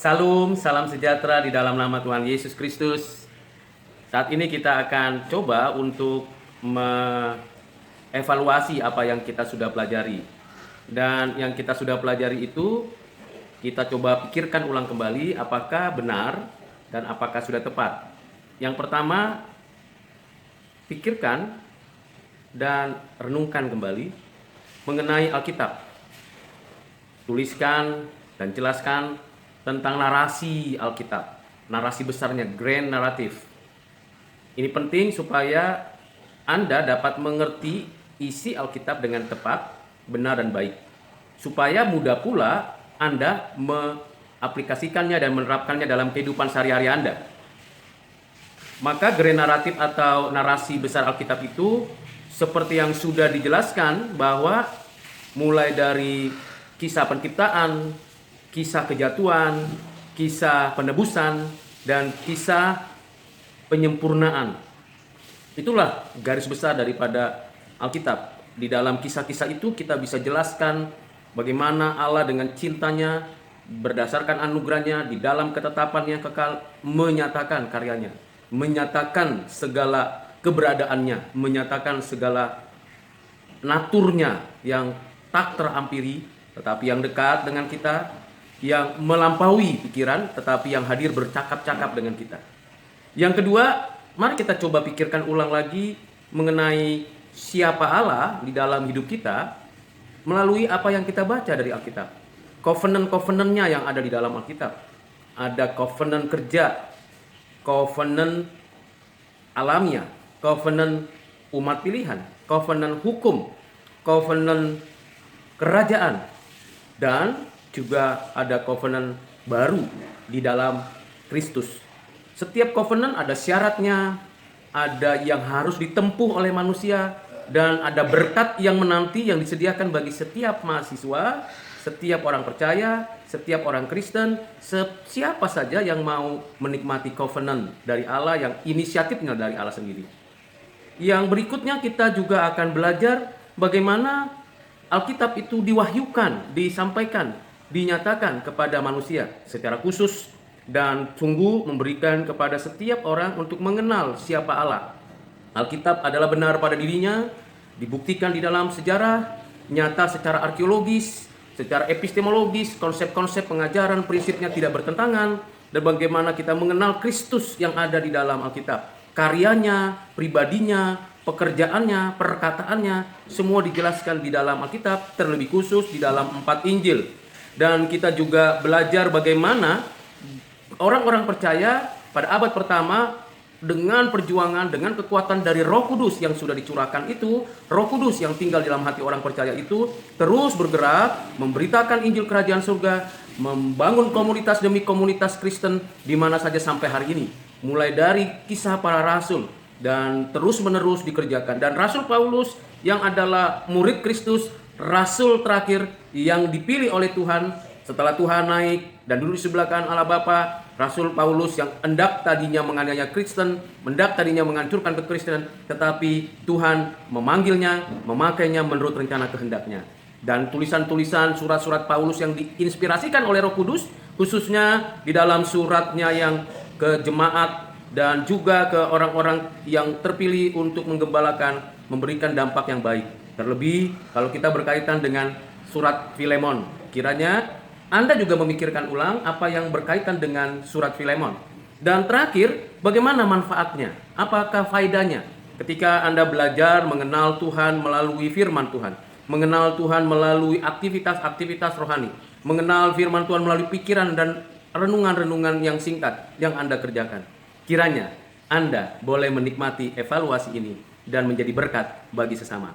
Salam sejahtera di dalam nama Tuhan Yesus Kristus. Saat ini kita akan coba untuk mengevaluasi apa yang kita sudah pelajari. Dan yang kita sudah pelajari itu, kita coba pikirkan ulang kembali apakah benar dan apakah sudah tepat. Yang pertama, pikirkan dan renungkan kembali mengenai Alkitab. Tuliskan dan jelaskan tentang narasi Alkitab, narasi besarnya, grand narrative. Ini penting supaya Anda dapat mengerti isi Alkitab dengan tepat, benar dan baik. Supaya mudah pula Anda mengaplikasikannya dan menerapkannya dalam kehidupan sehari-hari Anda. Maka grand narrative atau narasi besar Alkitab itu seperti yang sudah dijelaskan bahwa mulai dari kisah penciptaan, kisah kejatuhan, kisah penebusan, dan kisah penyempurnaan. Itulah garis besar daripada Alkitab. Di dalam kisah-kisah itu kita bisa jelaskan bagaimana Allah dengan cintanya, berdasarkan anugerahnya, di dalam ketetapan yang kekal, menyatakan karyanya, menyatakan segala keberadaannya, menyatakan segala naturnya yang tak terampiri, tetapi yang dekat dengan kita, yang melampaui pikiran, tetapi yang hadir bercakap-cakap dengan kita. Yang kedua, mari kita coba pikirkan ulang lagi mengenai siapa Allah di dalam hidup kita melalui apa yang kita baca dari Alkitab. Covenant-covenantnya yang ada di dalam Alkitab. Ada covenant kerja, covenant alamiah, covenant umat pilihan, covenant hukum, covenant kerajaan, dan juga ada covenant baru di dalam Kristus. Setiap covenant ada syaratnya, ada yang harus ditempuh oleh manusia, dan ada berkat yang menanti yang disediakan bagi setiap mahasiswa, setiap orang percaya, setiap orang Kristen, siapa saja yang mau menikmati covenant dari Allah yang inisiatifnya dari Allah sendiri. Yang berikutnya kita juga akan belajar bagaimana Alkitab itu diwahyukan, disampaikan, dinyatakan kepada manusia secara khusus dan sungguh memberikan kepada setiap orang untuk mengenal siapa Allah. Alkitab adalah benar pada dirinya, dibuktikan di dalam sejarah, nyata secara arkeologis, secara epistemologis, konsep-konsep pengajaran prinsipnya tidak bertentangan, dan bagaimana kita mengenal Kristus yang ada di dalam Alkitab. Karyanya, pribadinya, pekerjaannya, perkataannya, semua dijelaskan di dalam Alkitab, terlebih khusus di dalam 4 Injil. Dan kita juga belajar bagaimana orang-orang percaya pada abad pertama dengan perjuangan, dengan kekuatan dari Roh Kudus yang sudah dicurahkan itu, Roh Kudus yang tinggal dalam hati orang percaya itu terus bergerak, memberitakan Injil Kerajaan Surga, membangun komunitas demi komunitas Kristen di mana saja sampai hari ini. Mulai dari kisah para rasul dan terus-menerus dikerjakan. Dan Rasul Paulus yang adalah murid Kristus, rasul terakhir yang dipilih oleh Tuhan setelah Tuhan naik dan duduk di sebelah kanan Allah Bapa, Rasul Paulus yang hendak tadinya menganiaya Kristen, hendak tadinya menghancurkan kekristenan, tetapi Tuhan memanggilnya, memakainya menurut rencana kehendaknya. Dan tulisan-tulisan surat-surat Paulus yang diinspirasikan oleh Roh Kudus, khususnya di dalam suratnya yang ke jemaat dan juga ke orang-orang yang terpilih untuk menggembalakan, memberikan dampak yang baik. Terlebih kalau kita berkaitan dengan surat Filemon, kiranya Anda juga memikirkan ulang apa yang berkaitan dengan surat Filemon. Dan terakhir, bagaimana manfaatnya? Apakah faedahnya? Ketika Anda belajar mengenal Tuhan melalui firman Tuhan, mengenal Tuhan melalui aktivitas-aktivitas rohani, mengenal firman Tuhan melalui pikiran dan renungan-renungan yang singkat yang Anda kerjakan. Kiranya Anda boleh menikmati evaluasi ini dan menjadi berkat bagi sesama.